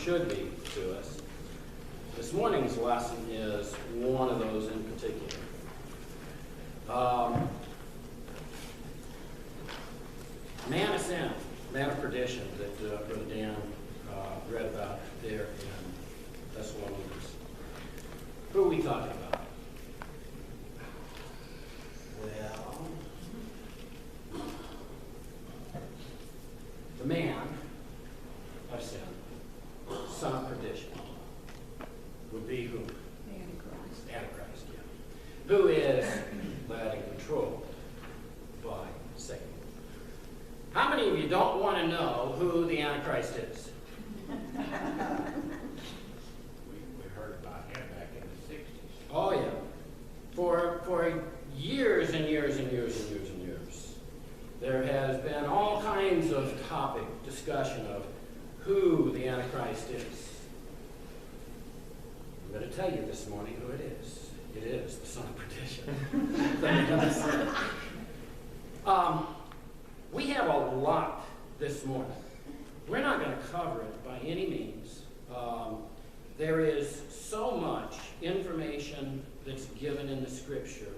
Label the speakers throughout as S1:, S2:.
S1: should be to us. This morning's lesson is one of those in particular. Man of sin, man of perdition that Brother Dan read about there in Thessalonians. Who are we talking about? Well, the man of sin, son of perdition, would be who?
S2: Antichrist.
S1: Antichrist, yeah. Who is led and controlled by Satan. How many of you don't want to know who the Antichrist is?
S3: We heard about him back in the 60s.
S1: Oh, yeah. For years and years and years and years and years, there has been all kinds of topic discussion of who the Antichrist is. I'm going to tell you this morning who it is. It is the son of perdition. We have a lot this morning. We're not going to cover it by any means. There is so much information that's given in the Scripture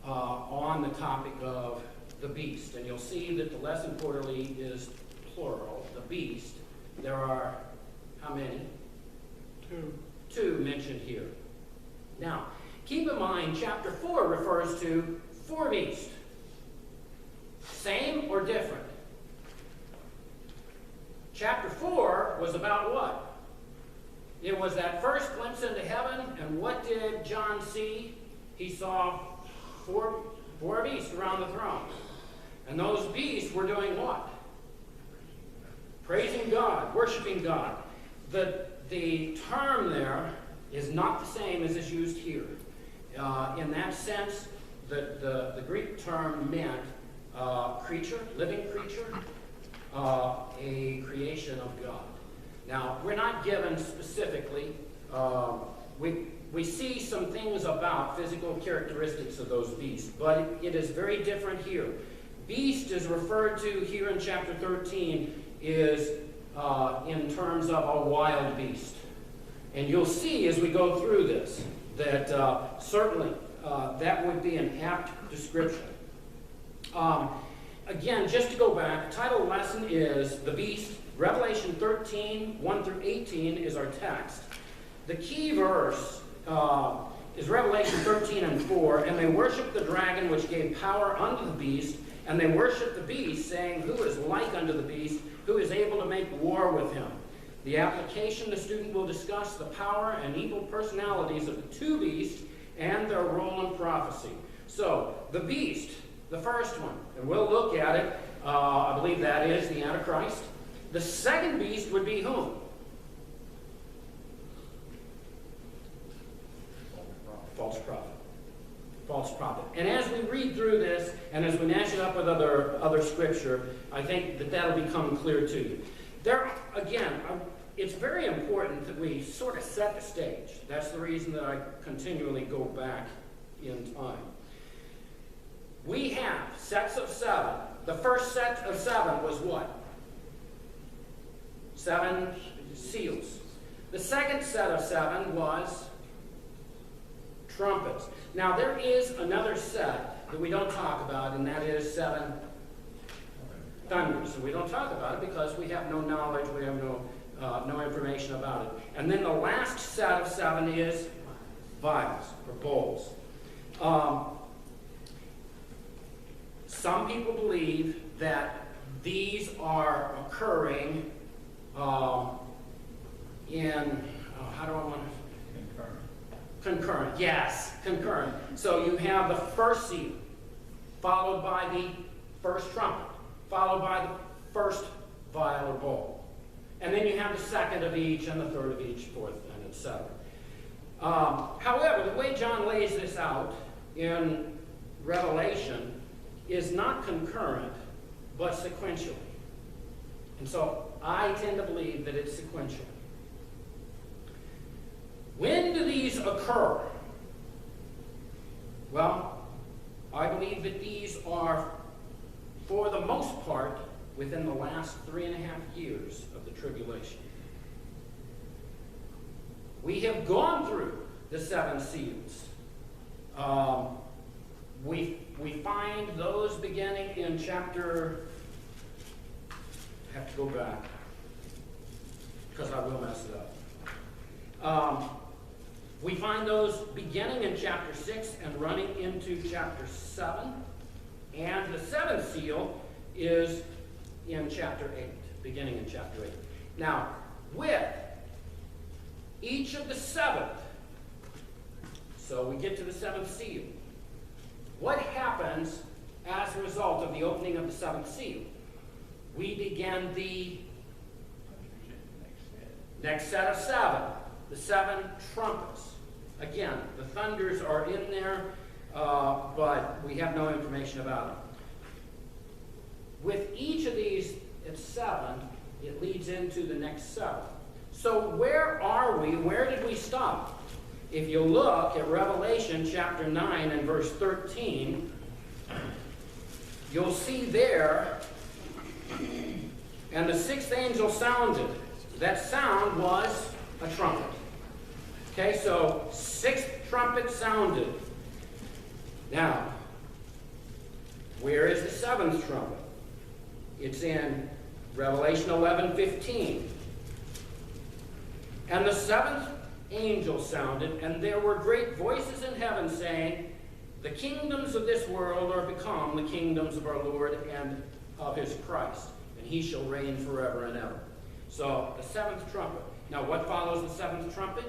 S1: on the topic of the beast. And you'll see that the lesson quarterly is plural, the beast. There are how many? Two mentioned here. Now, keep in mind, chapter 4 refers to 4 beasts. Same or different? Chapter 4 was about what? It was that first glimpse into heaven, and what did John see? He saw four beasts around the throne. And those beasts were doing what? Praising God, worshiping God. The term there is not the same as is used here. In that sense, the Greek term meant creature, living creature, a creation of God. Now, we're not given specifically, we see some things about physical characteristics of those beasts, but it is very different here. Beast is referred to here in chapter 13 is in terms of a wild beast. And you'll see as we go through this that certainly that would be an apt description. Again, just to go back, the title of the lesson is The Beast. Revelation 13, 1 through 18 is our text. The key verse is Revelation 13 and 4. And they worshiped the dragon which gave power unto the beast, and they worshiped the beast, saying, Who is like unto the beast, who is able to make war with him? The application, the student will discuss the power and evil personalities of the 2 beasts and their role in prophecy. So, the beast, the first one, and we'll look at it. I believe that is the Antichrist. The second beast would be whom? False prophet. False prophet. And as we read through this, and as we match it up with other scripture, I think that'll become clear to you. It's very important that we sort of set the stage. That's the reason that I continually go back in time. We have sets of 7. The first set of 7 was what? 7 seals. The second set of 7 was trumpets. Now there is another set that we don't talk about, and that is 7 thunders. And we don't talk about it because we have no knowledge, we have no information about it. And then the last set of 7 is vials or bowls. Some people believe that these are occurring concurrent. Yes, concurrent. So you have the first seal, followed by the first trumpet, followed by the first vial or bowl. And then you have the second of each, and the third of each, fourth, and etc. However, the way John lays this out in Revelation is not concurrent, but sequentially. And so I tend to believe that it's sequential. When do these occur? Well, I believe that these are, for the most part, within the last 3.5 years of the tribulation. We have gone through the 7 seals. We find those beginning in chapter, I have to go back, because I will mess it up. We find those beginning in chapter 6 and running into chapter 7. And the 7th seal is in chapter 8, beginning in chapter 8. Now, with each of the 7th, so we get to the 7th seal. What happens as a result of the opening of the 7th seal? We begin the next set of 7, the 7 trumpets. Again, the thunders are in there, but we have no information about them. With each of these, it's 7, it leads into the next 7. So where are we? Where did we stop? If you look at Revelation chapter 9 and verse 13, you'll see there, and the 6th angel sounded. That sound was a trumpet. Okay, so 6th trumpet sounded. Now, where is the 7th trumpet? It's in Revelation 11:15. And the 7th angel sounded, and there were great voices in heaven saying, the kingdoms of this world are become the kingdoms of our Lord and of his Christ, and he shall reign forever and ever. So, the 7th trumpet. Now, what follows the 7th trumpet?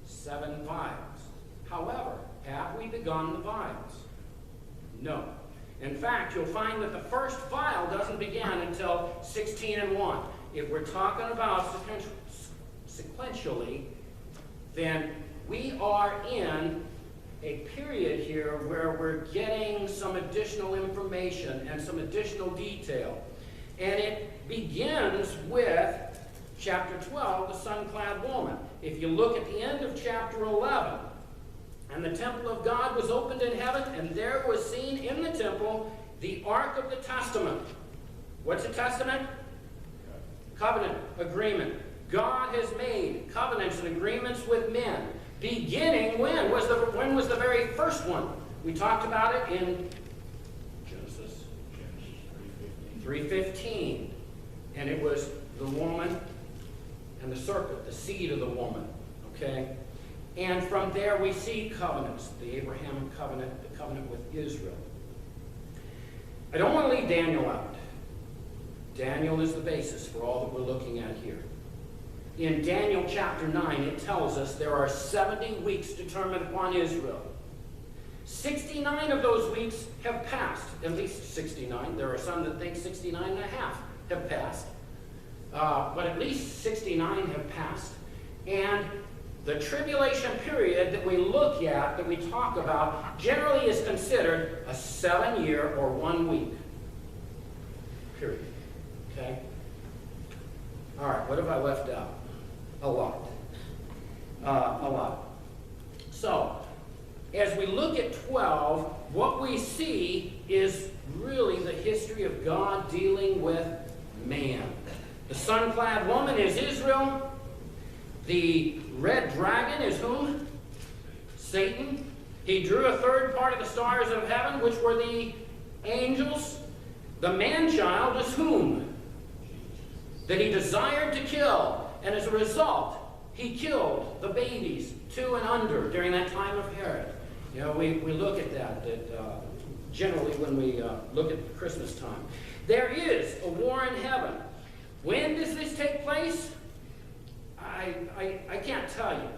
S1: 7 vials. However, have we begun the vials? No. In fact, you'll find that the first vial doesn't begin until 16 and 1. If we're talking about sequentially, then we are in a period here where we're getting some additional information and some additional detail. And it begins with chapter 12, the sun-clad woman. If you look at the end of chapter 11, and the temple of God was opened in heaven, and there was seen in the temple the Ark of the Testament. What's a testament? Covenant, agreement. God has made covenants and agreements with men. Beginning when? When was the very first one? We talked about it in Genesis 3:15. And it was the woman and the serpent, the seed of the woman. Okay? And from there we see covenants, the Abrahamic covenant, the covenant with Israel. I don't want to leave Daniel out. Daniel is the basis for all that we're looking at here. In Daniel chapter 9, it tells us there are 70 weeks determined upon Israel. 69 of those weeks have passed, at least 69. There are some that think 69 and a half have passed. But at least 69 have passed. And the tribulation period that we look at, that we talk about, generally is considered a 7-year or 1 week period. Okay? All right, what have I left out? A lot. A lot. So, as we look at 12, what we see is really the history of God dealing with man. The sun-clad woman is Israel. The red dragon is whom? Satan. He drew a third part of the stars of heaven, which were the angels. The man-child is whom? That he desired to kill. And as a result, he killed the babies 2 and under during that time of Herod. You know, we look at that generally when we look at Christmas time. There is a war in heaven. When does this take place? I can't tell you.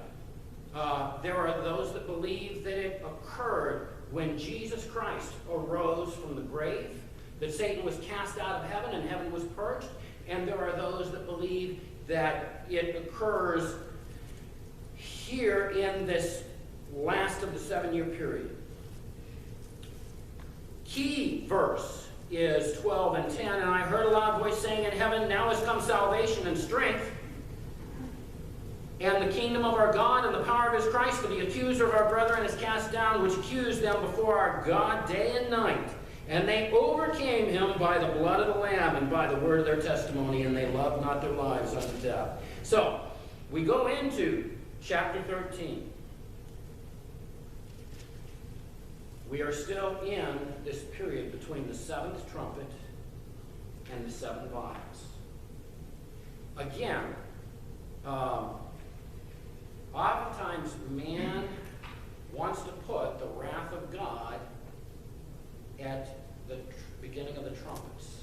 S1: There are those that believe that it occurred when Jesus Christ arose from the grave, that Satan was cast out of heaven and heaven was purged. And there are those that believe that it occurs here in this last of the 7-year period. Key verse is 12 and 10. And I heard a loud voice saying in heaven, now has come salvation and strength, and the kingdom of our God and the power of his Christ, for the accuser of our brethren is cast down, which accused them before our God day and night. And they overcame him by the blood of the Lamb and by the word of their testimony, and they loved not their lives unto death. So, we go into chapter 13. We are still in this period between the seventh trumpet and the seven vials. Again, oftentimes man wants to put the wrath of God at the beginning of the trumpets.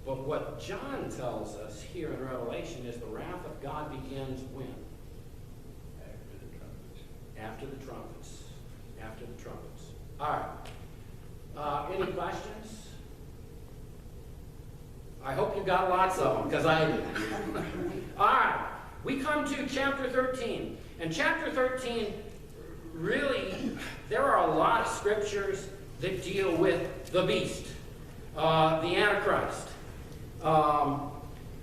S1: But what John tells us here in Revelation is the wrath of God begins when?
S3: After the trumpets.
S1: After the trumpets. After the trumpets. All right. Any questions? I hope you got lots of them, because I did. All right. We come to chapter 13. And chapter 13, really, there are a lot of scriptures that deal with the beast, the Antichrist.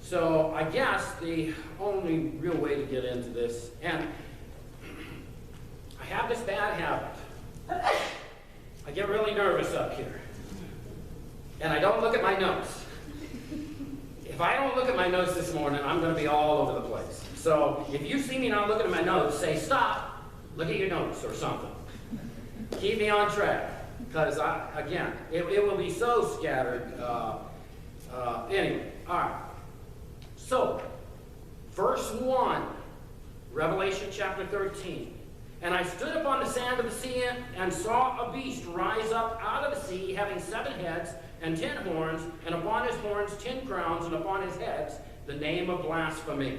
S1: So I guess the only real way to get into this, and I have this bad habit. I get really nervous up here. And I don't look at my notes. If I don't look at my notes this morning, I'm going to be all over the place. So if you see me not looking at my notes, say, stop, look at your notes or something. Keep me on track. Because, again, it will be so scattered. Anyway, all right. So, verse 1, Revelation chapter 13. And I stood upon the sand of the sea and saw a beast rise up out of the sea, having 7 heads and 10 horns, and upon his horns 10 crowns, and upon his heads the name of blasphemy.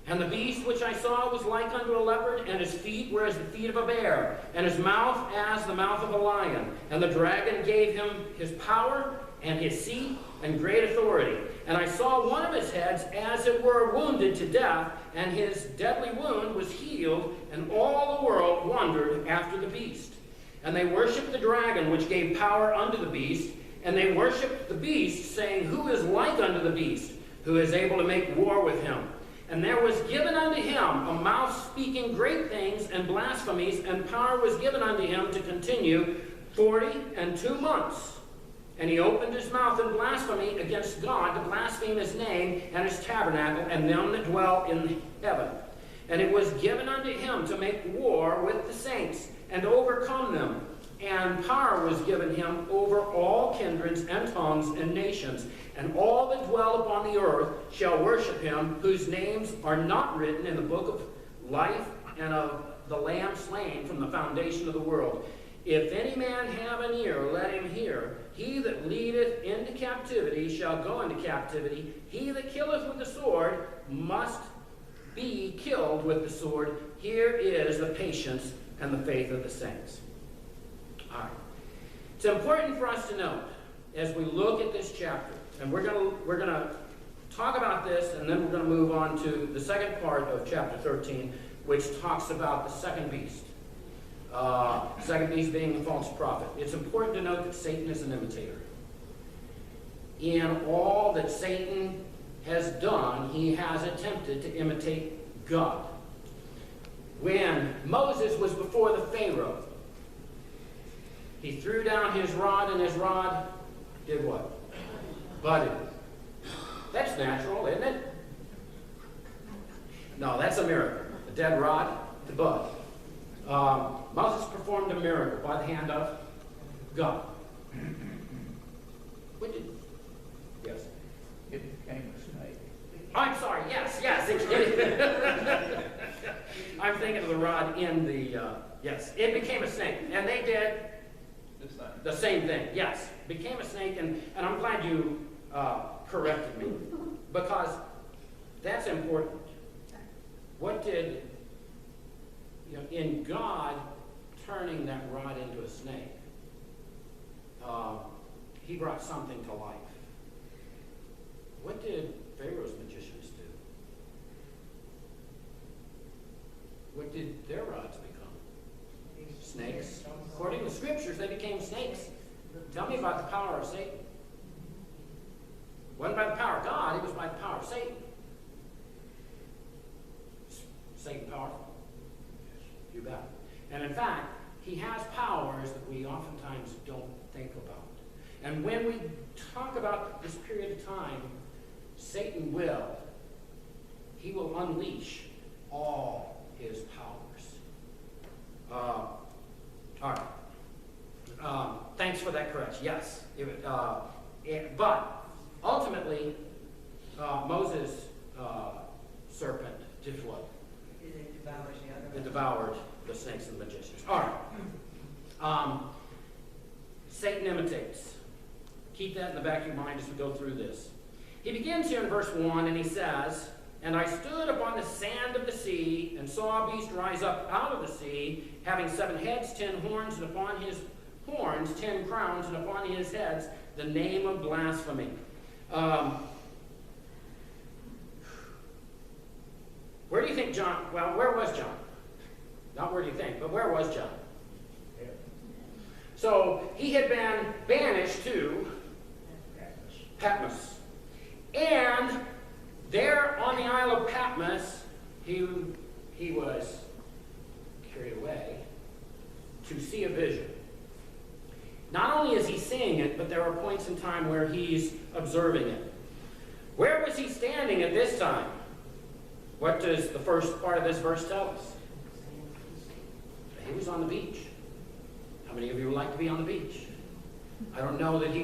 S1: And the beast which I saw was like unto a leopard, and his feet were as the feet of a bear, and his mouth as the mouth of a lion. And the dragon gave him his power, and his seat, and great authority. And I saw one of his heads as it were wounded to death, and his deadly wound was healed, and all the world wondered after the beast. And they worshipped the dragon, which gave power unto the beast, and they worshipped the beast, saying, Who is like unto the beast, who is able to make war with him? And there was given unto him a mouth speaking great things and blasphemies, and power was given unto him to continue 42 months. And he opened his mouth in blasphemy against God, to blaspheme his name and his tabernacle, and them that dwell in heaven. And it was given unto him to make war with the saints, and to overcome them. And power was given him over all kindreds and tongues and nations. And all that dwell upon the earth shall worship him, whose names are not written in the book of life and of the Lamb slain from the foundation of the world. If any man have an ear, let him hear. He that leadeth into captivity shall go into captivity. He that killeth with the sword must be killed with the sword. Here is the patience and the faith of the saints. All right. It's important for us to note as we look at this chapter, and we're going to talk about this, and then we're going to move on to the second part of chapter 13, which talks about the second beast. Second beast being the false prophet. It's important to note that Satan is an imitator. In all that Satan has done, he has attempted to imitate God. When Moses was before the Pharaoh, he threw down his rod, and his rod did what? Budded. That's natural, isn't it? No, that's a miracle. A dead rod to bud. Moses performed a miracle by the hand of God. What did? Yes.
S3: It became a snake.
S1: I'm sorry. Yes. I'm thinking of the rod in the. Yes, it became a snake, and they did the same thing. Yes, became a snake, and I'm glad you corrected me, because that's important. What did, in God turning that rod into a snake, he brought something to life. What did Pharaoh's magicians do? What did their rods become? Snakes. According to the scriptures, they became snakes. Tell me about the power of Satan. It wasn't by the power of God, it was by the power of Satan. Satan powerful? You bet. And in fact, he has powers that we oftentimes don't think about. And when we talk about this period of time, Satan will he will unleash all his powers. All right. Thanks for that correction. Yes. But ultimately, Moses' serpent did what?
S2: It devours the other.
S1: It devoured the snakes and the magicians. All right. Satan imitates. Keep that in the back of your mind as we go through this. He begins here in verse 1, and he says, "And I stood upon the sand of the sea, and saw a beast rise up out of the sea, having 7 heads, 10 horns, and upon his horns 10 crowns, and upon his heads the name of blasphemy." Where do you think John, well, where was John? Not where do you think, but where was John? So he had been banished to Patmos. And there on the Isle of Patmos, he was carried away to see a vision. Not only is he seeing it, but there are points in time where he's observing it. Where was he standing at this time? What does the first part of this verse tell us? He was on the beach. How many of you would like to be on the beach? I don't know that he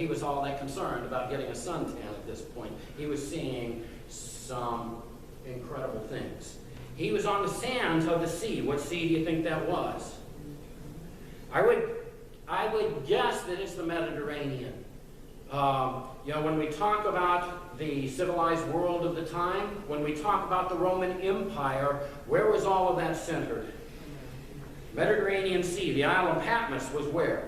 S1: was all that concerned about getting a suntan at this point. He was seeing some incredible things. He was on the sands of the sea. What sea do you think that was? I would guess that it's the Mediterranean. When we talk about the civilized world of the time, when we talk about the Roman Empire, where was all of that centered? Mediterranean Sea. The Isle of Patmos was where?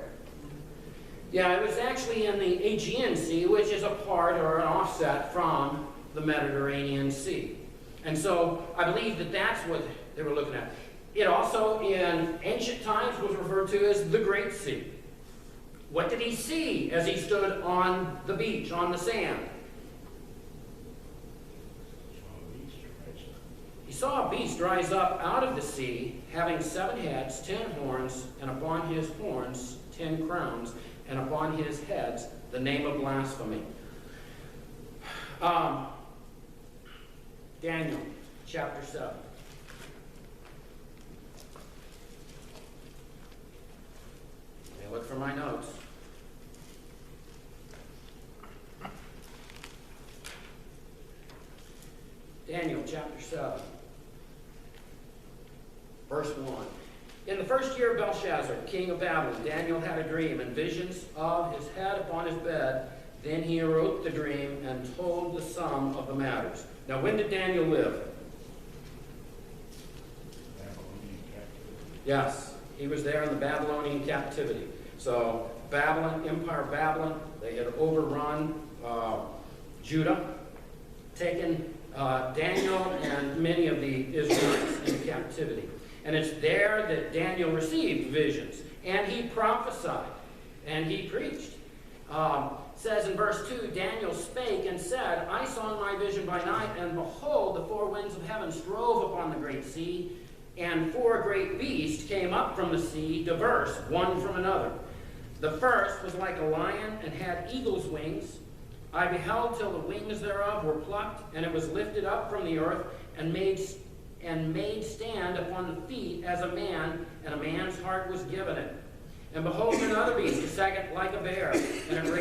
S1: Yeah, it was actually in the Aegean Sea, which is a part or an offset from the Mediterranean Sea. And so I believe that that's what they were looking at. It also, in ancient times, was referred to as the Great Sea. What did he see as he stood on the beach, on the sand? He saw a beast rise up out of the sea, having 7 heads, 10 horns, and upon his horns 10 crowns, and upon his heads the name of blasphemy. Daniel, chapter 7. Let me look for my notes. Daniel, chapter 7. Verse 1. In the first year of Belshazzar, king of Babylon, Daniel had a dream and visions of his head upon his bed. Then he wrote the dream and told the sum of the matters. Now, when did Daniel live? Yes, he was there in the Babylonian captivity. So, Babylon, Empire of Babylon, they had overrun Judah, taken Daniel and many of the Israelites into captivity. And it's there that Daniel received visions. And he prophesied. And he preached. Says in verse 2, Daniel spake and said, I saw in my vision by night, and behold, the 4 winds of heaven strove upon the great sea, and 4 great beasts came up from the sea, diverse, one from another. The first was like a lion, and had eagle's wings. I beheld till the wings thereof were plucked, and it was lifted up from the earth, and made stand upon the feet as a man, and a man's heart was given it. And behold, another beast, the second like a bear, and it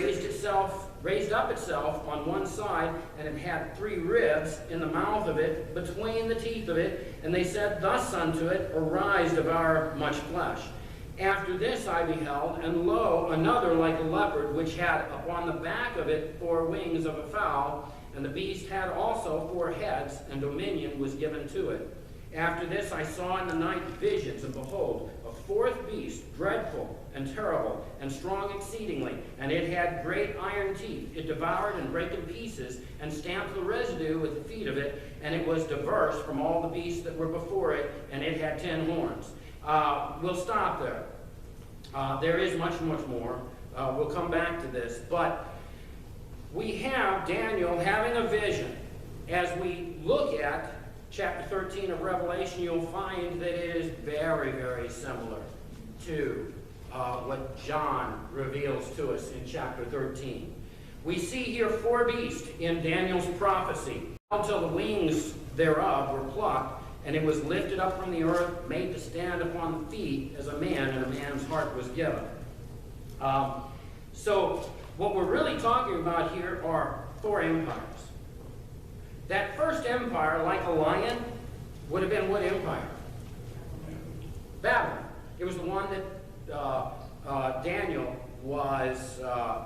S1: raised up itself on one side, and it had 3 ribs in the mouth of it, between the teeth of it. And they said thus unto it, Arise, devour much flesh. After this I beheld, and lo, another like a leopard, which had upon the back of it 4 wings of a fowl, and the beast had also 4 heads, and dominion was given to it. After this I saw in the night visions, and behold, a 4th beast, dreadful and terrible, and strong exceedingly, and it had great iron teeth. It devoured and brake in pieces, and stamped the residue with the feet of it, and it was diverse from all the beasts that were before it, and it had 10 horns. We'll stop there. There is much, much more. We'll come back to this. But we have Daniel having a vision. As we look at chapter 13 of Revelation, you'll find that it is very, very similar to what John reveals to us in chapter 13. We see here 4 beasts in Daniel's prophecy, until the wings thereof were plucked, and it was lifted up from the earth, made to stand upon the feet as a man, and a man's heart was given. So what we're really talking about here are 4 empires. That first empire, like a lion, would have been what empire? Babylon. It was the one that Daniel was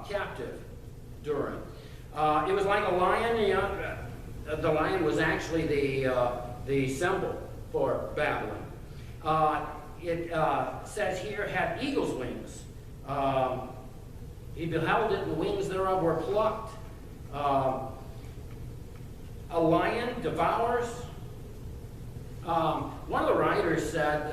S1: captive during. It was like a lion. The lion was actually the symbol for Babylon. It says here, had eagle's wings. He beheld it, and the wings thereof were plucked. A lion devours. One of the writers said,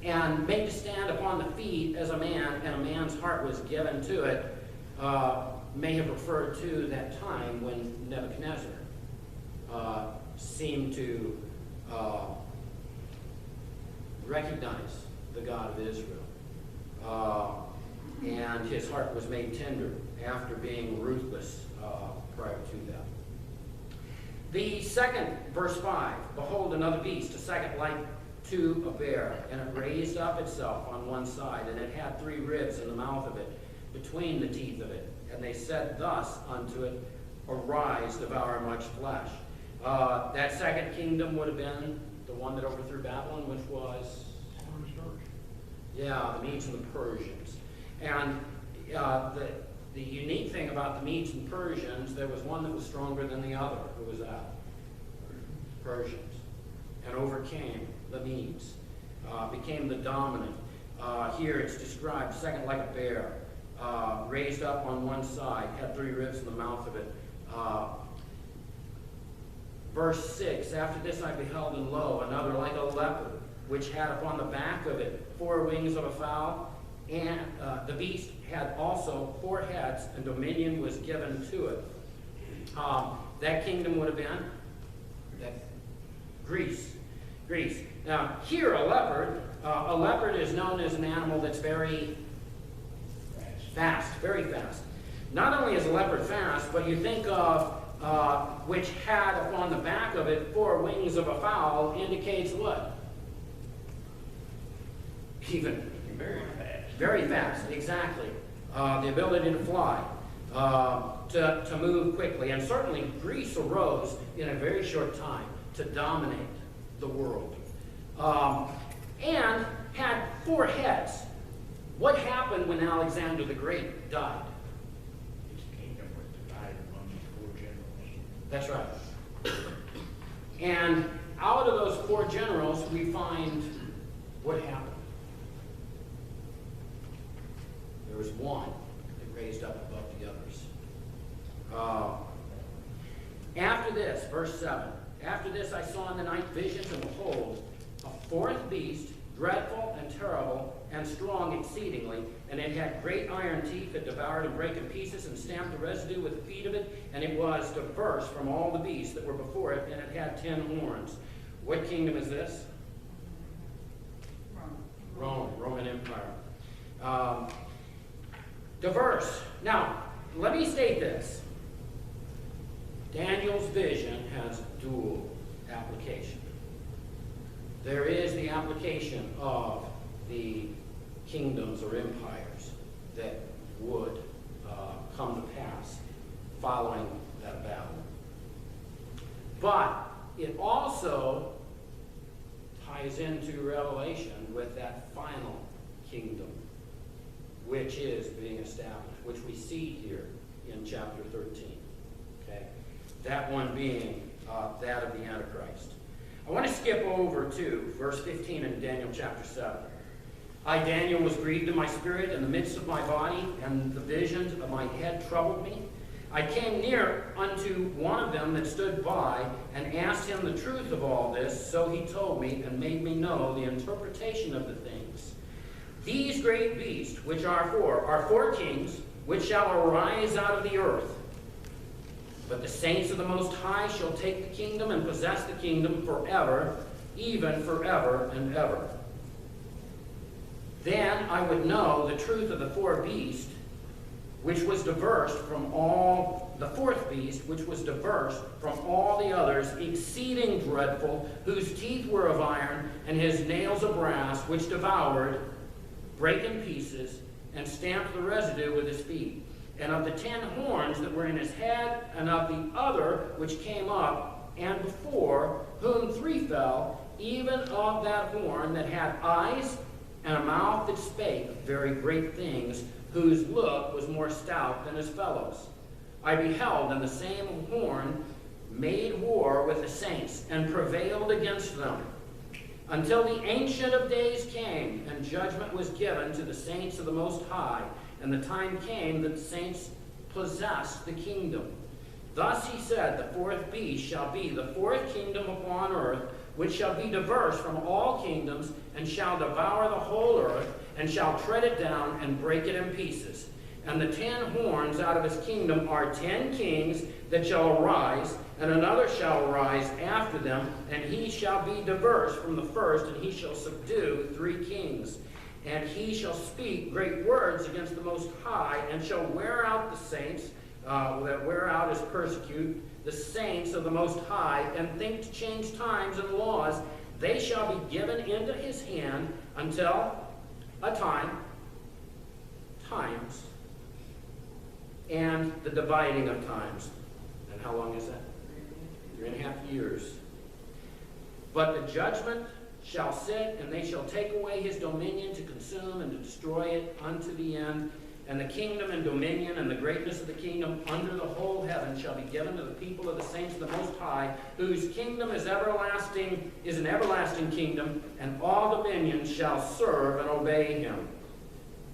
S1: and made to stand upon the feet as a man, and a man's heart was given to it, may have referred to that time when Nebuchadnezzar seemed to recognize the God of Israel. And his heart was made tender after being ruthless prior to that. The second, verse 5, behold another beast, a second like to a bear, and it raised up itself on one side, and it had 3 ribs in the mouth of it, between the teeth of it. And they said thus unto it, arise, devour much flesh. That second kingdom would have been the one that overthrew Babylon, which was, the Medes and the Persians. And the unique thing about the Medes and Persians, there was one that was stronger than the other. Who was that? Persians. And overcame the Medes. Became the dominant. Here it's described, second like a bear. Raised up on one side, had 3 ribs in the mouth of it. Verse 6, after this I beheld, and lo, another like a leopard, which had upon the back of it 4 wings of a fowl, and the beast had also 4 heads, and dominion was given to it. That kingdom would have been Greece. Now, here a leopard is known as an animal that's very fast, very fast. Not only is a leopard fast, but you think of which had upon the back of it 4 wings of a fowl indicates what? Even
S3: Very fast.
S1: very fast, exactly. The ability to fly, to move quickly. And certainly Greece arose in a very short time to dominate the world. And had 4 heads. What happened when Alexander the Great died?
S3: His kingdom was divided among the 4 generals.
S1: That's right. And out of those 4 generals, we find what happened. There was one that raised up above the others. After this, verse 7, after this I saw in the night visions, and behold, a 4th beast, dreadful and terrible and strong exceedingly, and it had great iron teeth that devoured and brake in pieces and stamped the residue with the feet of it, and it was diverse from all the beasts that were before it, and it had 10 horns. What kingdom is this? Roman Empire. Diverse. Now, let me state this. Daniel's vision has dual application. There is the application of the kingdoms or empires that would come to pass following that battle. But it also ties into Revelation with that final kingdom, which is being established, which we see here in chapter 13. Okay? That one being that of the Antichrist. I want to skip over to verse 15 in Daniel chapter 7. I, Daniel, was grieved in my spirit in the midst of my body, and the visions of my head troubled me. I came near unto one of them that stood by, and asked him the truth of all this. So he told me, and made me know the interpretation of the things. These great beasts, which are 4 kings, which shall arise out of the earth. But the saints of the Most High shall take the kingdom and possess the kingdom forever, even forever and ever. Then I would know the truth of the 4 beasts, which was diverse from all, the fourth beast, which was diverse from all the others, exceeding dreadful, whose teeth were of iron, and his nails of brass, which devoured, brake in pieces, and stamped the residue with his feet. And of the 10 horns that were in his head, and of the other which came up, and before, whom 3 fell, even of that horn that had eyes, and a mouth that spake very great things, whose look was more stout than his fellows. I beheld, and the same horn made war with the saints, and prevailed against them, until the Ancient of Days came, and judgment was given to the saints of the Most High, and the time came that the saints possessed the kingdom. Thus he said, the fourth beast shall be the fourth kingdom upon earth, which shall be diverse from all kingdoms, and shall devour the whole earth, and shall tread it down, and break it in pieces. And the 10 horns out of his kingdom are 10 kings that shall arise, and another shall arise after them, and he shall be diverse from the first, and he shall subdue 3 kings. And he shall speak great words against the Most High, and shall wear out the saints, that wear out is persecute, the saints of the Most High, and think to change times and laws. They shall be given into his hand until a times, and the dividing of times. And how long is that? 3.5 years. But the judgment shall sit, and they shall take away his dominion to consume and to destroy it unto the end. And the kingdom and dominion and the greatness of the kingdom under the whole heaven shall be given to the people of the saints of the Most High, whose kingdom is everlasting, is an everlasting kingdom, and all dominions shall serve and obey him.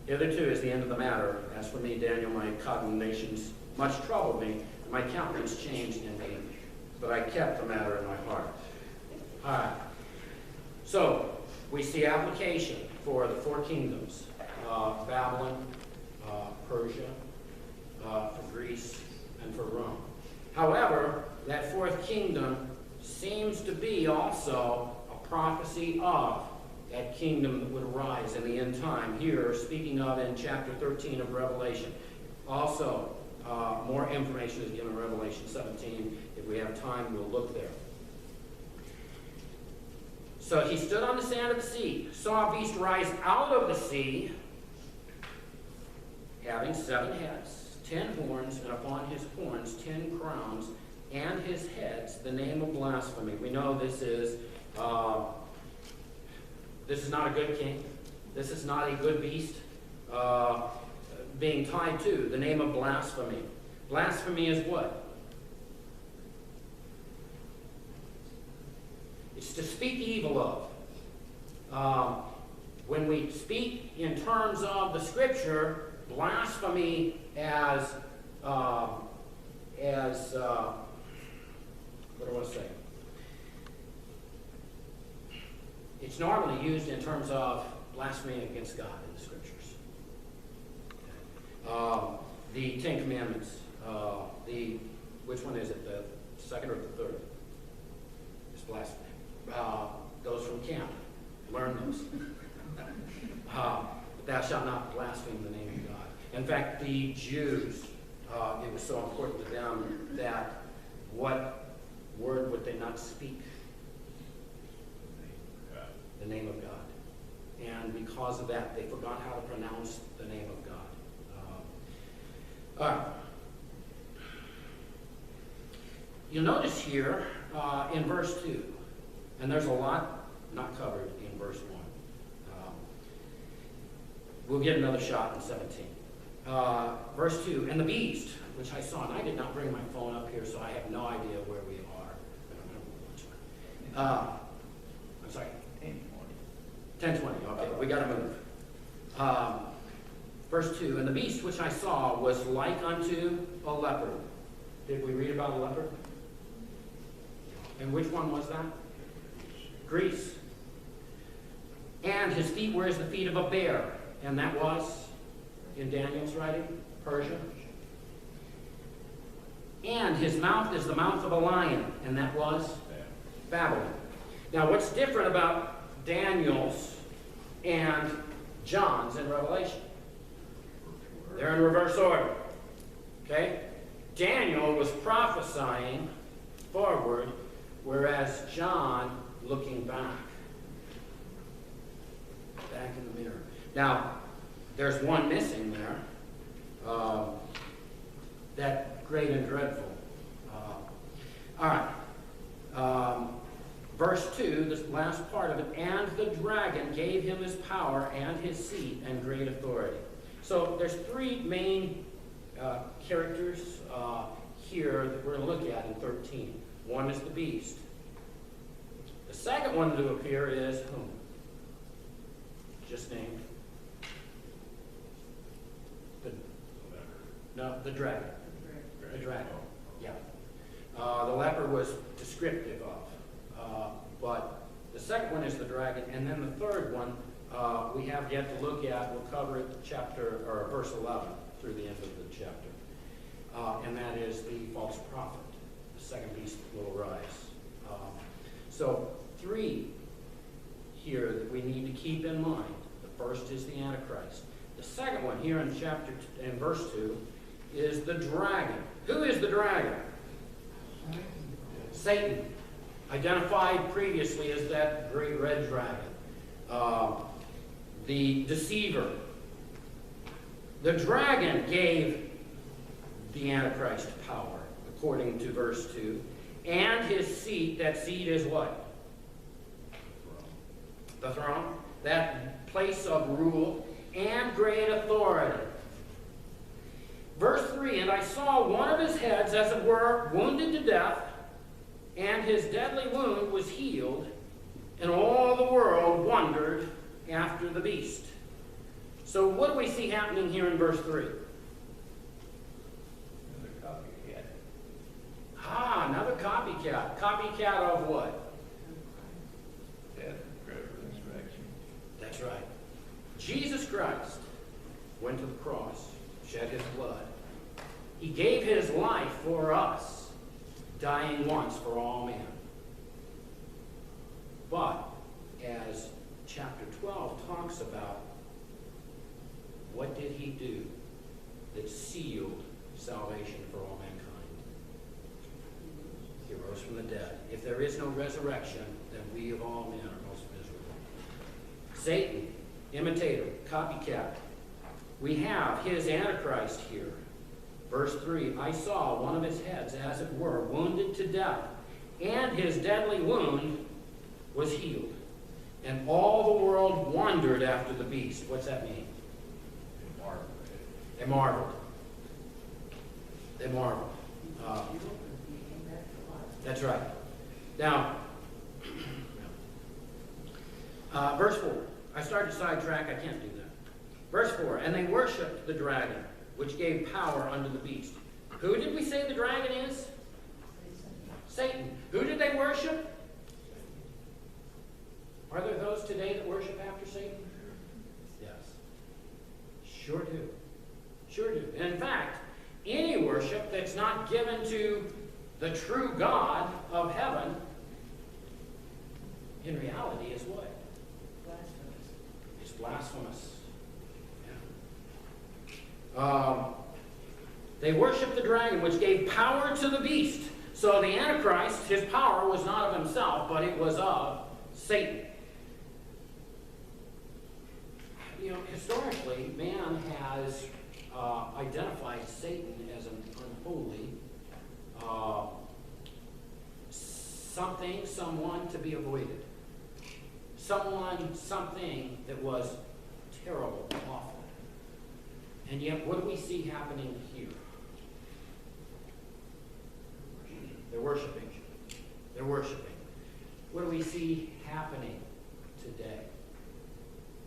S1: Hitherto is the end of the matter. As for me, Daniel, my cogitations much troubled me, and my countenance changed in me, but I kept the matter in my heart. All right. So, we see application for the 4 kingdoms, Babylon, Persia, for Greece, and for Rome. However, that 4th kingdom seems to be also a prophecy of that kingdom that would arise in the end time. Here, speaking of in chapter 13 of Revelation. Also, more information is given in Revelation 17. If we have time, we'll look there. So he stood on the sand of the sea, saw a beast rise out of the sea, having 7 heads, 10 horns, and upon his horns 10 crowns, and his heads the name of blasphemy. We know this is not a good king. This is not a good beast being tied to the name of blasphemy. Blasphemy is what? It's to speak evil of. When we speak in terms of the Scripture, blasphemy as what do I want to say? It's normally used in terms of blasphemy against God in the Scriptures. The 10 Commandments. Which one is it? The second or the third? It's blasphemy. Those from camp. Learn those. Thou shalt not blaspheme the name of God. In fact, the Jews, it was so important to them that what word would they not speak? The name of God. And because of that, they forgot how to pronounce the name of God. All right. You'll notice here in verse 2, and there's a lot not covered in verse 1. We'll get another shot in 17. Verse 2, and the beast, which I saw, and I did not bring my phone up here, so I have no idea where we are. I'm sorry. 10:20. Okay, we got to move. Verse 2, and the beast which I saw was like unto a leopard. Did we read about a leopard? And which one was that? Greece. And his feet were as the feet of a bear. And that was, in Daniel's writing, Persia. And his mouth is the mouth of a lion. And that was Babylon. Now, what's different about Daniel's and John's in Revelation? They're in reverse order. Okay? Daniel was prophesying forward, whereas John looking back. Back in the mirror. Now, there's one missing there. That great and dreadful. All right. Verse 2, this last part of it, and the dragon gave him his power and his seat and great authority. So there's three main characters here that we're going to look at in 13. One is the beast. The second one to appear is whom? Just named. The dragon. The dragon. Yeah. The leper was descriptive of. But the second one is the dragon. And then the third one we have yet to look at. We'll cover it chapter or verse 11 through the end of the chapter. And that is the false prophet. The second beast will arise. So three here that we need to keep in mind. The first is the Antichrist. The second one here in verse 2 is the dragon. Who is the dragon? Satan. Identified previously as that great red dragon. The deceiver. The dragon gave the Antichrist power, according to verse 2. And his seat, that seat is what? The throne. That place of rule and great authority. Verse 3, and I saw one of his heads, as it were, wounded to death, and his deadly wound was healed, and all the world wondered after the beast. So what do we see happening here in verse 3?
S3: Another copycat.
S1: Another copycat. Copycat of what?
S3: Death, resurrection.
S1: That's right. Jesus Christ went to the cross, shed his blood. He gave his life for us, dying once for all men. But, as chapter 12 talks about, what did he do that sealed salvation for all mankind? He rose from the dead. If there is no resurrection, then we of all men are most miserable. Satan, imitator, copycat. We have his Antichrist here. Verse 3, I saw one of his heads, as it were, wounded to death, and his deadly wound was healed. And all the world wondered after the beast. What's that mean? They marveled. They marveled. That's right. Now, verse 4. I started to sidetrack. I can't do that. Verse 4. And they worshipped the dragon, which gave power unto the beast. Who did we say the dragon is? Satan. Who did they worship? Are there those today that worship after Satan? Yes. Sure do. Sure do. And in fact, any worship that's not given to the true God of heaven, in reality, is what?
S2: Blasphemous.
S1: It's blasphemous. Yeah. They worshiped the dragon, which gave power to the beast. So the Antichrist, his power was not of himself, but it was of Satan. You know, historically, man has identified Satan as an unholy, something, someone to be avoided. Someone, something that was terrible, awful. And yet, what do we see happening here? They're worshiping. They're worshiping. What do we see happening today?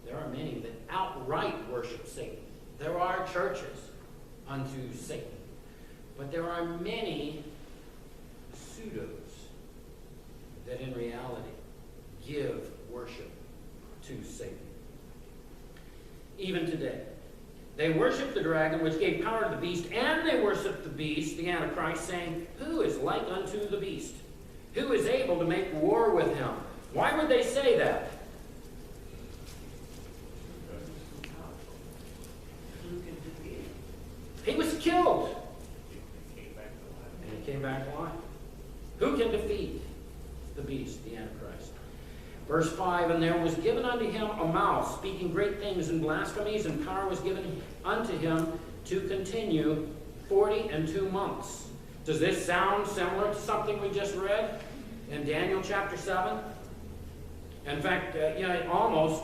S1: There are many that outright worship Satan. There are churches unto Satan. But there are many pseudos that in reality give worship to Satan. Even today. They worship the dragon, which gave power to the beast, and they worship the beast, the Antichrist, saying, who is like unto the beast? Who is able to make war with him? Why would they say that?
S2: Who can defeat him?
S1: came back alive. Who can defeat the beast, the Antichrist? Verse 5, and there was given unto him a mouth, speaking great things and blasphemies, and power was given unto him to continue 42 months. Does this sound similar to something we just read in Daniel chapter 7? In fact, almost,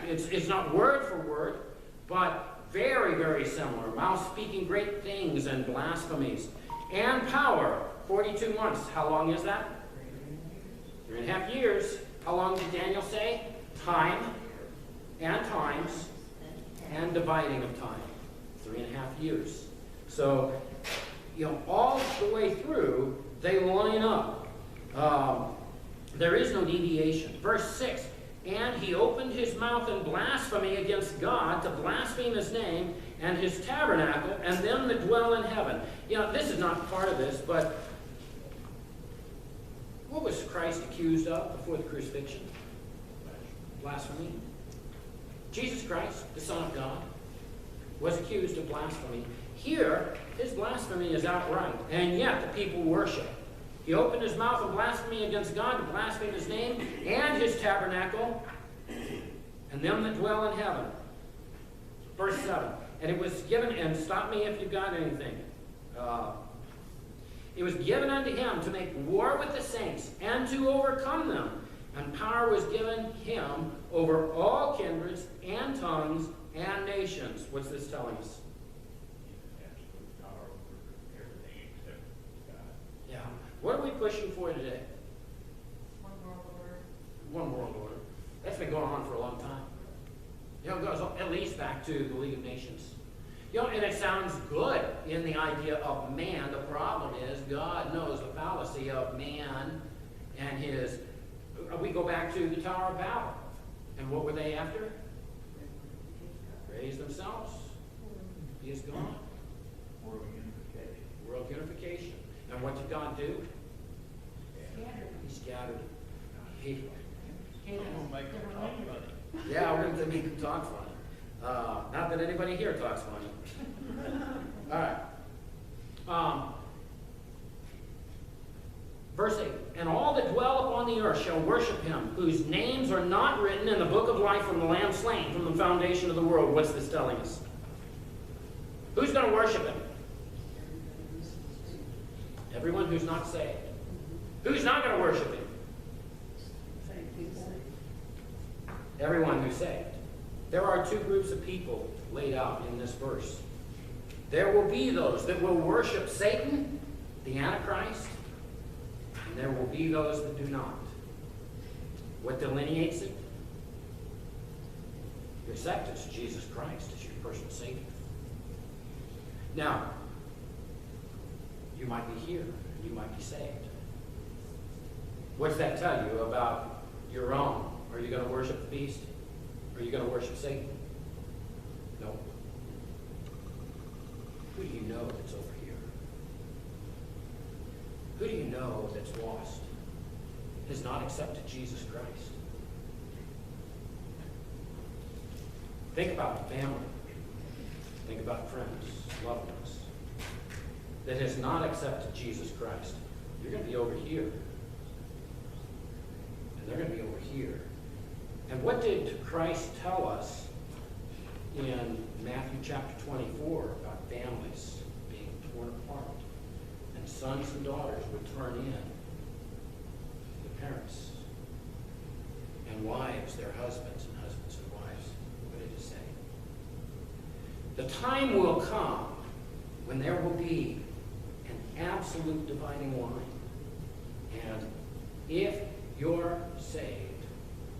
S1: it's not word for word, but very, very similar. Mouth speaking great things and blasphemies. And power, 42 months. How long is that? 3.5 years. How long did Daniel say? Time and times and dividing of time. 3.5 years. So, all the way through, they line up. There is no deviation. Verse 6, and he opened his mouth in blasphemy against God, to blaspheme his name and his tabernacle, and them that dwell in heaven. This is not part of this, but what was Christ accused of before the crucifixion? Blasphemy. Jesus Christ, the Son of God, was accused of blasphemy. Here, his blasphemy is outright, and yet the people worship. He opened his mouth in blasphemy against God, to blaspheme his name and his tabernacle, and them that dwell in heaven. Verse 7. And it was given, and stop me if you've got anything. It was given unto him to make war with the saints and to overcome them. And power was given him over all kindreds and tongues and nations. What's this telling us?
S3: Absolute power over everything except God.
S1: Yeah. What are we pushing for today?
S2: One world order.
S1: One world order. That's been going on for a long time. It goes at least back to the League of Nations. And it sounds good in the idea of man. The problem is God knows the fallacy of man and his... We go back to the Tower of Babel. And what were they after? Raise themselves. He is gone.
S3: World unification.
S1: World unification. And what did God do? He scattered. He,
S3: I'm gonna make them talk funny.
S1: yeah, we're going to make him talk funny. Not that anybody here talks funny. All right. Verse 8, and all that dwell upon the earth shall worship him, whose names are not written in the book of life from the Lamb slain from the foundation of the world. What's this telling us? Who's going to worship him? Everyone who's not saved. Who's not going to worship him? Everyone who's saved. There are two groups of people laid out in this verse. There will be those that will worship Satan, the Antichrist, and there will be those that do not. What delineates it? Your acceptance of Jesus Christ as your personal Savior. Now, you might be here, you might be saved. What's that tell you about your own? Are you going to worship the beast? Are you going to worship Satan? No. Who do you know that's over here? Who do you know that's lost? Has not accepted Jesus Christ? Think about family. Think about friends, loved ones. That has not accepted Jesus Christ. You're going to be over here. And they're going to be over here. And what did Christ tell us in Matthew chapter 24 about families being torn apart? And sons and daughters would turn in the parents. And wives, their husbands, and husbands and wives. What did it say? The time will come when there will be an absolute dividing line. And if you're saved,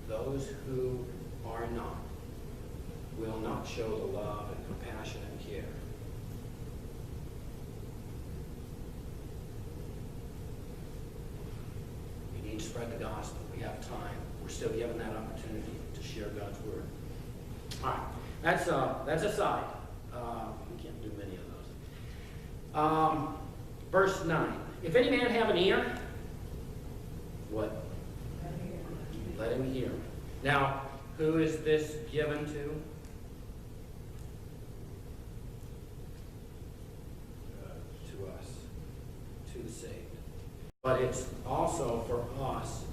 S1: those who are not will not show the love and compassion and care. We need to spread the gospel. We have time. We're still given that opportunity to share God's word. All right, that's a side. We can't do many of those. Verse 9. If any man have an ear, what? Let him hear. Now, who is this given to? To us. but it's also for us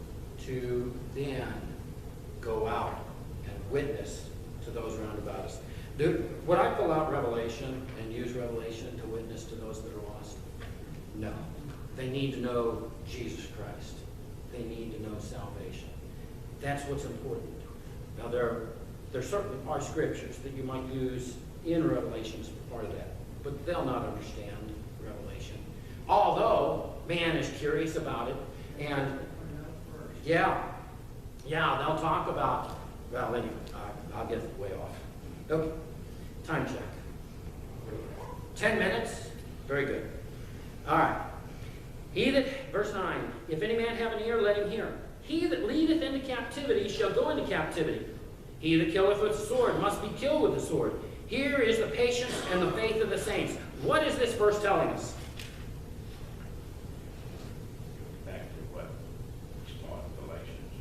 S1: to then go out and witness to those round about us. Would I pull out Revelation and use Revelation to witness to those that are lost? No. They need to know Jesus Christ. They need to know salvation. That's what's important. Now, there certainly are scriptures that you might use in Revelation as part of that, but they'll not understand Revelation. Although man is curious about it, and yeah, they'll talk about, well, anyway, I'll get way off. Okay, time check. 10 minutes? Very good. All right. Verse 9, if any man have an ear, let him hear. He that leadeth into captivity shall go into captivity. He that killeth with the sword must be killed with the sword. Here is the patience and the faith of the saints. What is this verse telling us?
S3: Back to what started Galatians,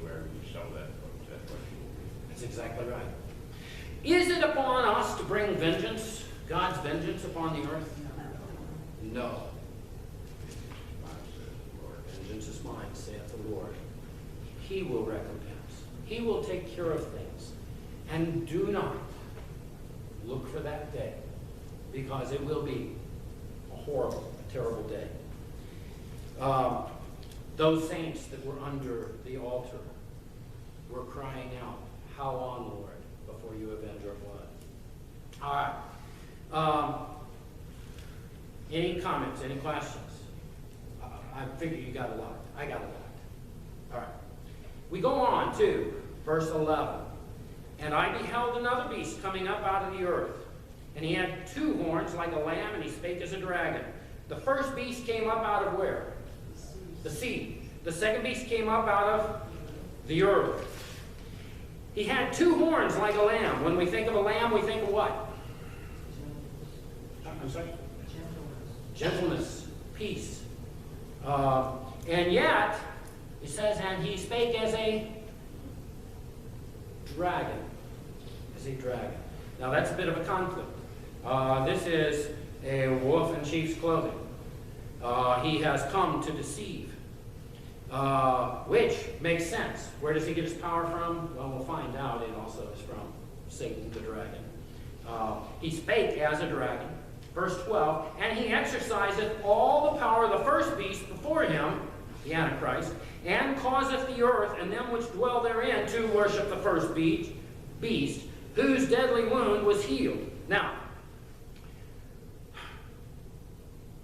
S3: wherever you saw that, that's what you will read.
S1: That's exactly right. Is it upon us to bring vengeance, God's vengeance upon the earth? No. Vengeance is mine, saith the Lord. He will recompense. He will take care of things. And do not look for that day, because it will be a horrible, a terrible day. Those saints that were under the altar were crying out, how long, Lord, before you avenge our blood? All right. Any comments, any questions? I figure you got a lot. I got a lot. All right. We go on to verse 11. And I beheld another beast coming up out of the earth. And he had 2 horns like a lamb, and he spake as a dragon. The first beast came up out of where? The sea. The second beast came up out of the earth. He had 2 horns like a lamb. When we think of a lamb, we think of what? I'm sorry? Gentleness. Peace. And yet, he says, and he spake as a dragon. As a dragon. Now that's a bit of a conflict. This is a wolf in sheep's clothing. He has come to deceive. Which makes sense. Where does he get his power from? Well, we'll find out. It also is from Satan the dragon. He spake as a dragon. Verse 12, and he exerciseth all the power of the first beast before him, the Antichrist, and causeth the earth and them which dwell therein to worship the first beast, whose deadly wound was healed. Now,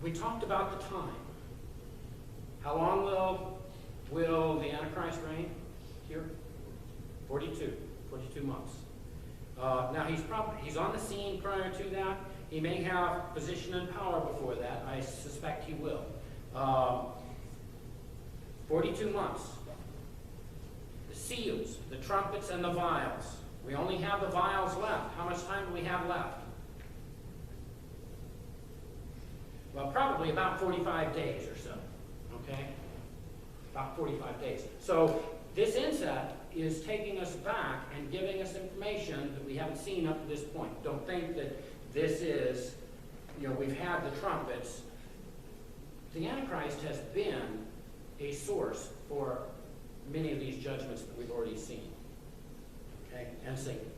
S1: we talked about the time. How long will the Antichrist reign here? 42 months. Now, he's on the scene prior to that. He may have position and power before that. I suspect he will. 42 months. The seals, the trumpets, and the vials. We only have the vials left. How much time do we have left? Well, probably about 45 days or so. Okay? About 45 days. So this inset is taking us back and giving us information that we haven't seen up to this point. Don't think that this is, we've had the trumpets. The Antichrist has been a source for many of these judgments that we've already seen. Okay? And Satan.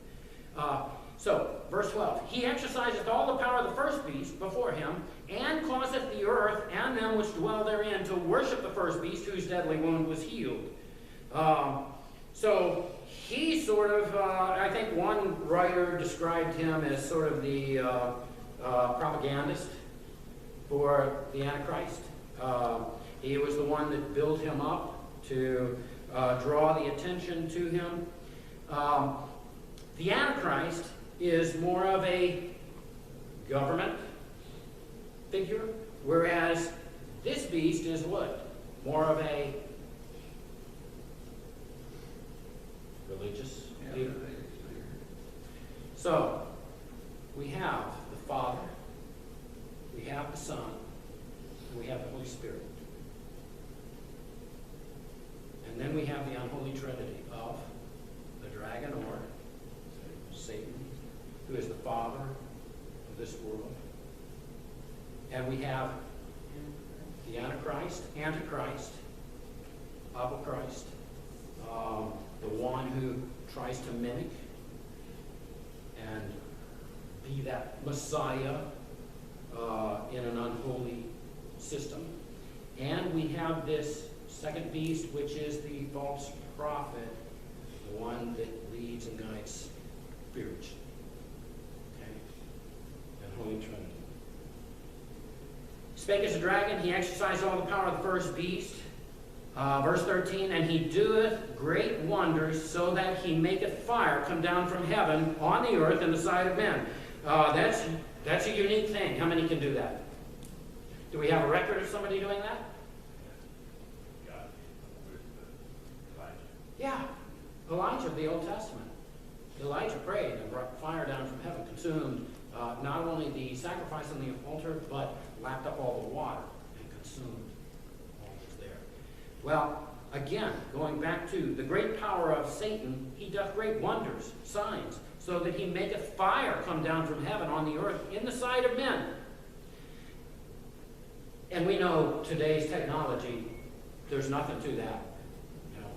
S1: So, verse 12. He exerciseth all the power of the first beast before him, and causeth the earth and them which dwell therein to worship the first beast, whose deadly wound was healed. So, he sort of, I think one writer described him as sort of the propagandist for the Antichrist. He was the one that built him up to draw the attention to him. The Antichrist is more of a government figure, whereas this beast is what? More of a religious leader. So, we have the Father, we have the Son, and we have the Holy Spirit. And then we have the unholy trinity of the dragon, or Satan, who is the father of this world. And we have the Antichrist, Christ, Antichrist, Apochrist, the one who tries to mimic and be that Messiah in an unholy system. And we have this second beast, which is the false prophet, the one that leads and guides spiritually. Okay? And Holy Trinity. Spake as a dragon, he exercised all the power of the first beast. Verse 13, and he doeth great wonders, so that he maketh fire come down from heaven on the earth in the sight of men. That's a unique thing. How many can do that? Do we have a record of somebody doing that?
S3: God with Elijah.
S1: Yeah. Elijah of the Old Testament. Elijah prayed and brought fire down from heaven, consumed not only the sacrifice on the altar, but lapped up all the water and consumed all that was there. Well, again, going back to the great power of Satan, he doth great wonders, signs, so that he maketh fire come down from heaven on the earth in the sight of men. And we know today's technology, there's nothing to that. You know,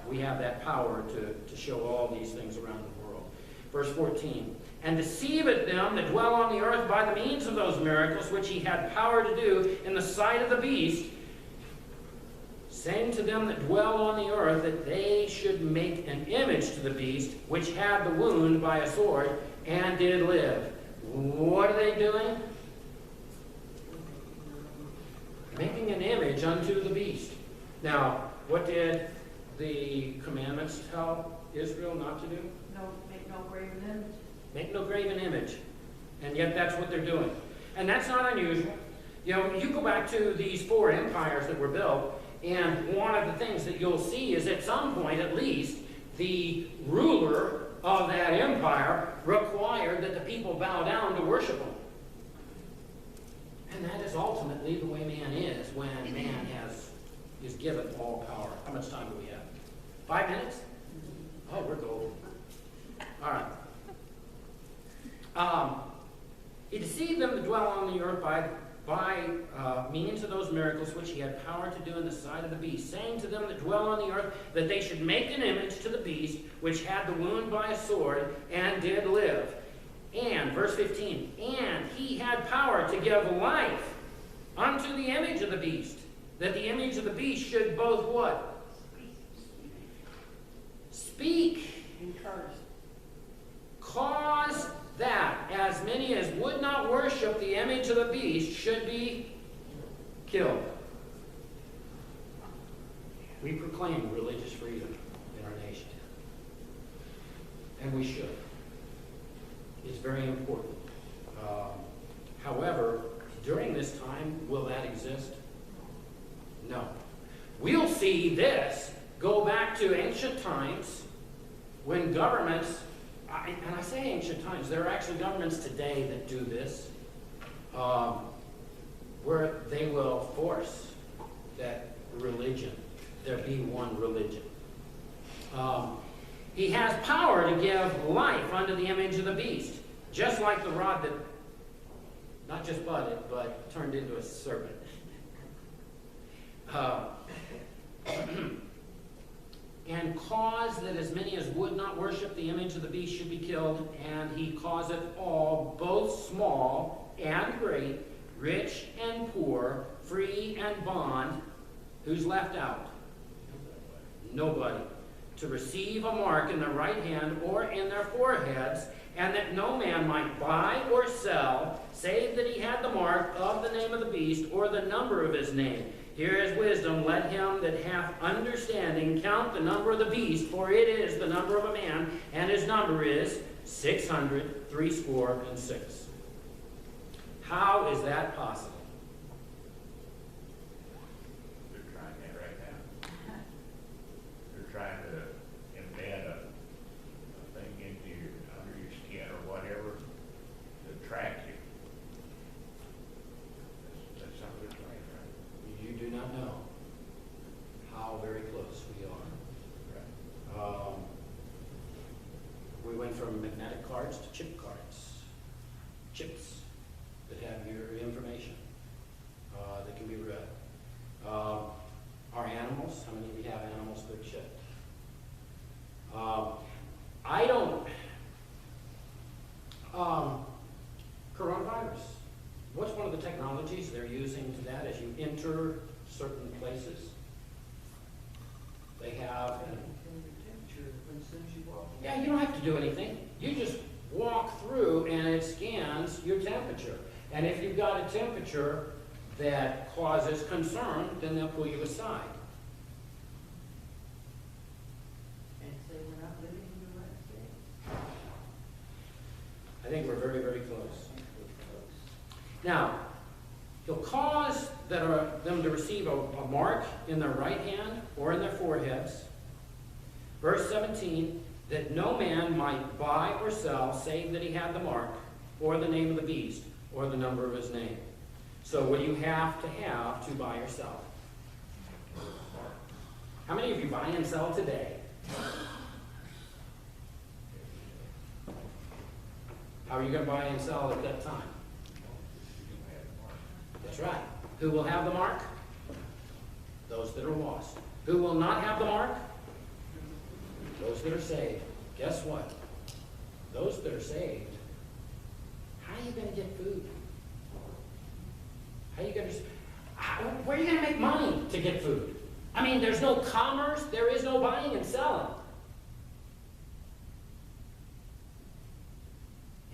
S1: we have that power to show all these things around the world. Verse 14, and deceiveth them that dwell on the earth by the means of those miracles which he had power to do in the sight of the beast, saying to them that dwell on the earth that they should make an image to the beast which had the wound by a sword and did live. What are they doing? Making an image unto the beast. Now, what did the commandments tell Israel not to do?
S2: No, make no graven image.
S1: Make no graven image. And yet that's what they're doing. And that's not unusual. You know, you go back to these 4 empires that were built, and one of the things that you'll see is at some point, at least, the ruler of that empire required that the people bow down to worship him. And that is ultimately the way man is when man is given all power. How much time do we have? 5 minutes? Oh, we're golden. All right. He deceived them that dwell on the earth by means of those miracles which he had power to do in the sight of the beast, saying to them that dwell on the earth that they should make an image to the beast which had the wound by a sword and did live. And, verse 15, and he had power to give life unto the image of the beast, that the image of the beast should both what? Speak.
S2: Encourage.
S1: Cause that as many as would not worship the image of the beast should be killed. We proclaim religious freedom in our nation. And we should. It's very important. However, during this time, will that exist? No. We'll see this go back to ancient times when governments, and I say ancient times, there are actually governments today that do this, where they will force that religion, there be one religion. He has power to give life unto the image of the beast, just like the rod that not just budded, but turned into a serpent. And cause that as many as would not worship the image of the beast should be killed, and he causeth all, both small and great, rich and poor, free and bond. Who's left out? Nobody. To receive a mark in their right hand or in their foreheads, and that no man might buy or sell, save that he had the mark of the name of the beast or the number of his name. Here is wisdom. Let him that hath understanding count the number of the beast, for it is the number of a man, and his number is 666. How is that possible?
S3: They're trying that right now. They're trying to embed a thing into under your skin or whatever to track you. That's some of it's right, right?
S1: You do not know how very close we are. We went from magnetic cards to chip cards. Chips that have your information that can be read. into that as you enter certain places. They have, yeah, you don't have to do anything. You just walk through and it scans your temperature. And if you've got a temperature that causes concern, then they'll pull you aside.
S2: And say we're not living in the United States.
S1: I think we're very, very close. Now, he'll cause them to receive a mark in their right hand or in their foreheads. Verse 17, that no man might buy or sell save that he had the mark or the name of the beast or the number of his name. So what do you have to buy or sell? How many of you buy and sell today? How are you going to buy and sell at that time? That's right. Who will have the mark? Those that are lost. Who will not have the mark? Those that are saved. Guess what? Those that are saved, how are you going to get food? How are you going to... Where are you going to make money to get food? I mean, there's no commerce. There is no buying and selling.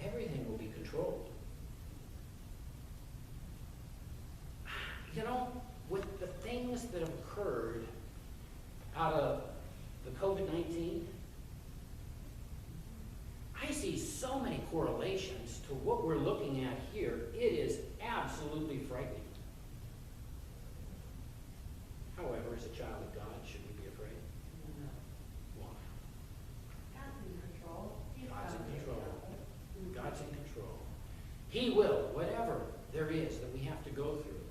S1: Everything will be controlled. You know, with the things that have occurred out of the COVID-19, I see so many correlations to what we're looking at here. It is absolutely frightening. However, as a child of God, should we be afraid?
S2: No.
S1: Why?
S2: God's in control. He's
S1: God's in
S2: got it.
S1: control. God's in control. He will, whatever there is that we have to go through,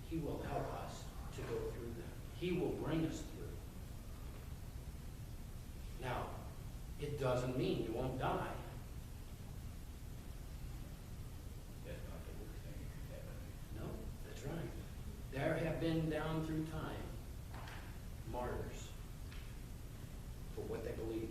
S1: He will help us to go through that. He will bring us through. Now, it doesn't mean you won't die.
S3: That's not the worst thing you can have.
S1: No, that's right. There have been down through time martyrs for what they believe.